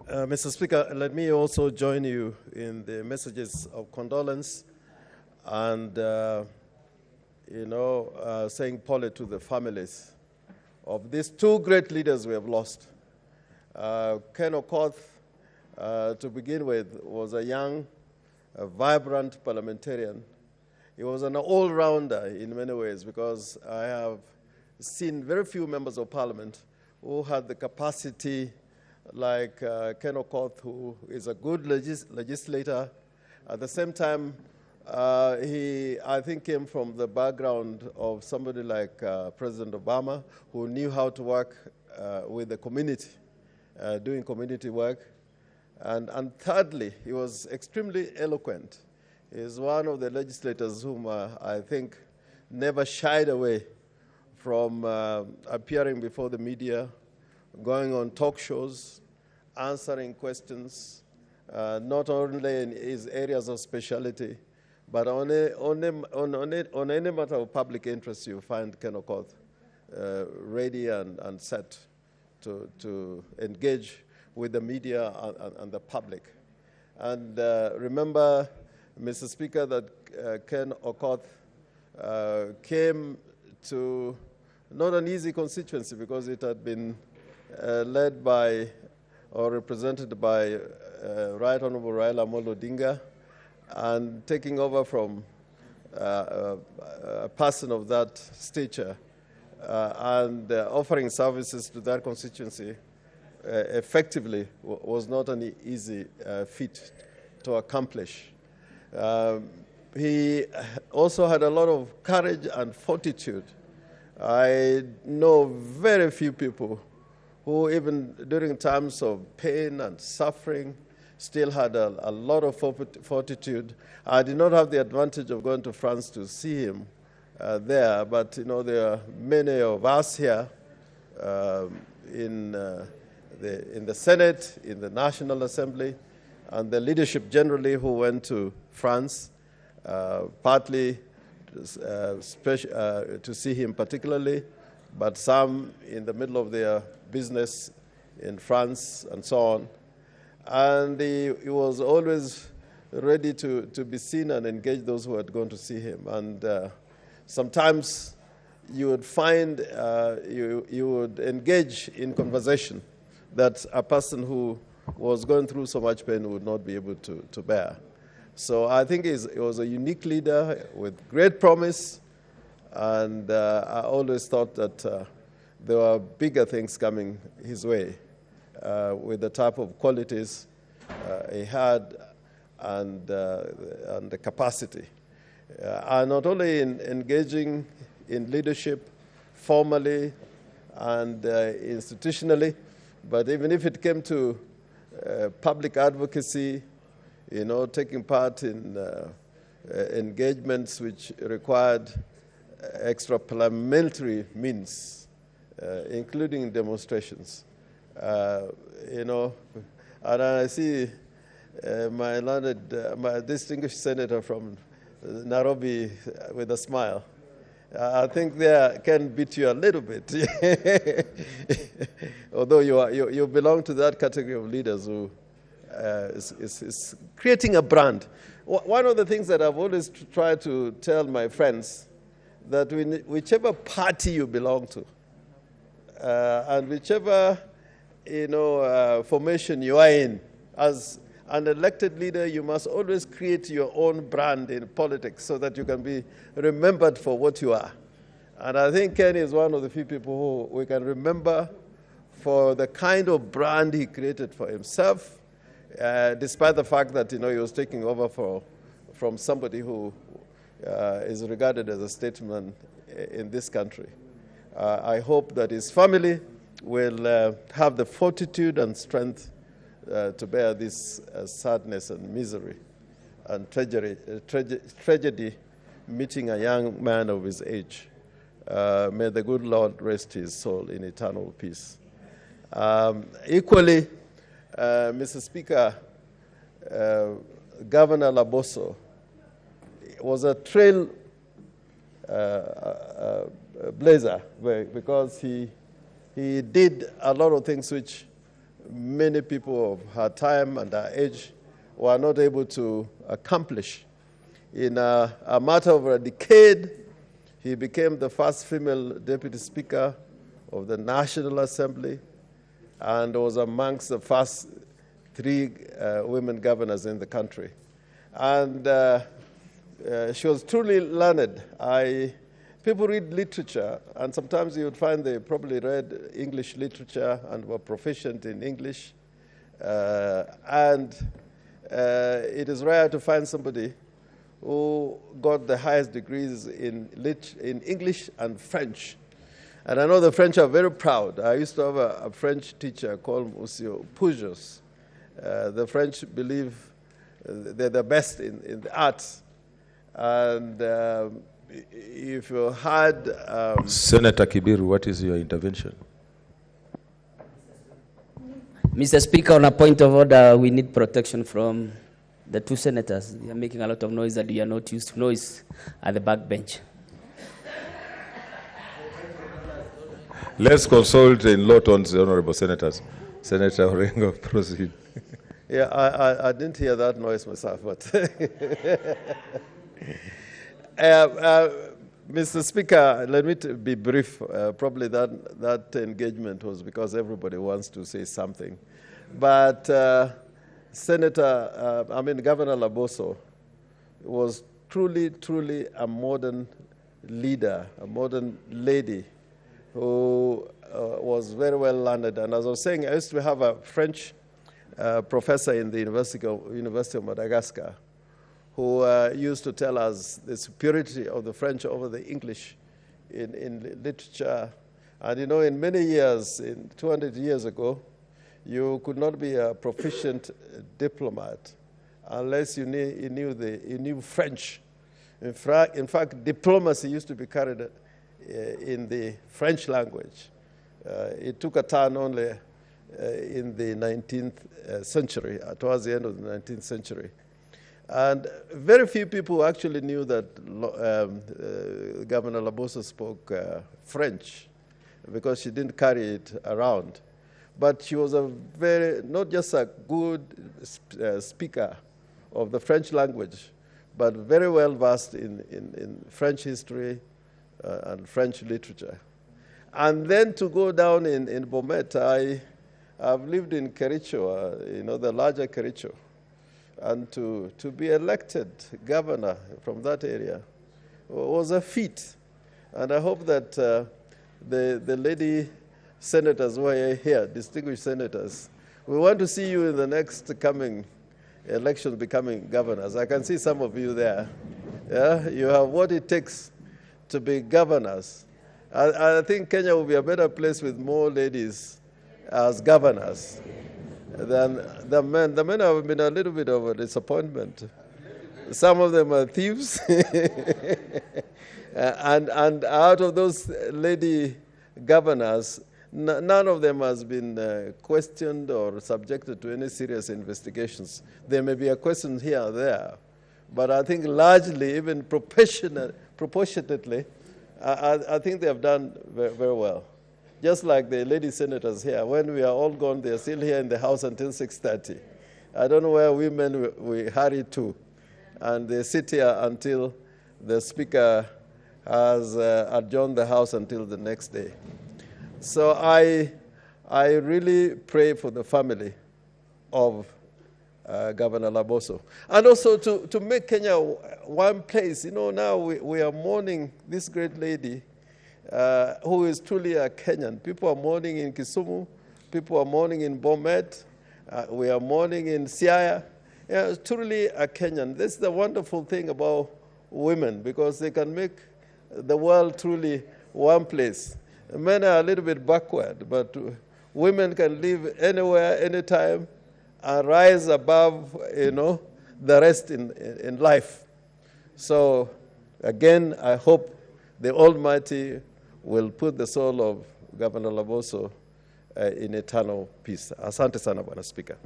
Mr. Speaker, let me also join you in the messages of condolence and, saying poly to the families of these two great leaders we have lost. Ken Okoth, to begin with, was a young, vibrant parliamentarian. He was an all-rounder in many ways because I have seen very few members of parliament who had the capacity like Ken Okoth, who is a good legislator. At the same time, he, I think, came from the background of somebody like President Obama, who knew how to work with the community, doing community work. And thirdly, he was extremely eloquent. He's one of the legislators whom I think never shied away from appearing before the media, going on talk shows, answering questions, not only in his areas of specialty, but on any matter of public interest, you find Ken Okoth ready and set to engage with the media and the public. And remember, Mr. Speaker, that Ken Okoth came to not an easy constituency because it had been led by or represented by Right Honorable Raila Amolo Odinga, and taking over from a person of that stature and offering services to that constituency effectively was not an easy feat to accomplish. He also had a lot of courage and fortitude. I know very few people who, even during times of pain and suffering, still had a lot of fortitude. I did not have the advantage of going to France to see him there, but there are many of us here in the Senate, in the National Assembly, and the leadership generally who went to France, partly to see him particularly, but some in the middle of their business in France and so on. And he was always ready to be seen and engage those who had gone to see him. And sometimes you would find, you would engage in conversation that a person who was going through so much pain would not be able to bear. So I think he was a unique leader with great promise, and I always thought that there were bigger things coming his way with the type of qualities he had and the capacity. And not only in engaging in leadership formally and institutionally, but even if it came to public advocacy, taking part in engagements which required extra parliamentary means, including demonstrations. And I see my distinguished senator from Nairobi with a smile. I think they can beat you a little bit, although you belong to that category of leaders who is creating a brand. One of the things that I've always tried to tell my friends, that whichever party you belong to, and whichever formation you are in, as an elected leader, you must always create your own brand in politics so that you can be remembered for what you are. And I think Ken is one of the few people who we can remember for the kind of brand he created for himself, despite the fact that he was taking over from somebody who is regarded as a statesman in this country. I hope that his family will have the fortitude and strength to bear this sadness and misery and tragedy meeting a young man of his age. May the good Lord rest his soul in eternal peace. Equally, Mr. Speaker, Governor Laboso was a trail blazer because he did a lot of things which many people of her time and her age were not able to accomplish. In a matter of a decade, he became the first female deputy speaker of the National Assembly and was amongst the first 3 women governors in the country. And she was truly learned. People read literature, and sometimes you would find they probably read English literature and were proficient in English. It is rare to find somebody who got the highest degrees in English and French. And I know the French are very proud. I used to have a French teacher called Monsieur Pujos. The French believe they're the best in the arts. And if you had... Senator Kibiru, what is your intervention? Mr. Speaker, on a point of order, we need protection from the 2 senators. They are making a lot of noise that we are not used to noise at the back bench. Let's consult in low tones, honorable senators. Senator Orengo, proceed. Yeah, I didn't hear that noise myself, but... Mr. Speaker, let me be brief. Probably that engagement was because everybody wants to say something. But Governor Laboso was truly a modern leader, a modern lady who was very well learned. And as I was saying, I used to have a French professor in the University of Madagascar who used to tell us the superiority of the French over the English in literature. And in many years, 200 years ago, you could not be a proficient diplomat unless you knew French. In fact, diplomacy used to be carried in the French language. It took a turn only in the 19th century, towards the end of the 19th century. And very few people actually knew that Governor Laboso spoke French because she didn't carry it around. But she was not just a good speaker of the French language, but very well versed in French history and French literature. And then to go down in Bomet, I've lived in Kericho, the larger Kericho. And to be elected governor from that area was a feat. And I hope that the lady senators who are here, distinguished senators, we want to see you in the next coming elections becoming governors. I can see some of you there. Yeah? You have what it takes to be governors. I think Kenya will be a better place with more ladies as governors than the men. The men have been a little bit of a disappointment. Some of them are thieves. and out of those lady governors, none of them has been questioned or subjected to any serious investigations. There may be a question here or there, but I think largely, even proportionately, I think they have done very, very well. Just like the lady senators here, when we are all gone, they're still here in the House until 6:30. I don't know where women we hurry to, and they sit here until the Speaker has adjourned the House until the next day. So I really pray for the family of Governor Laboso. And also to make Kenya one place. Now we are mourning this great lady who is truly a Kenyan. People are mourning in Kisumu. People are mourning in Bomet. We are mourning in Siaya. Yeah, truly a Kenyan. This is the wonderful thing about women, because they can make the world truly one place. Men are a little bit backward, but women can live anywhere, anytime, and rise above, the rest in life. So, again, I hope the Almighty will put the soul of Governor Laboso in eternal peace. Asante sana, Bwana Speaker.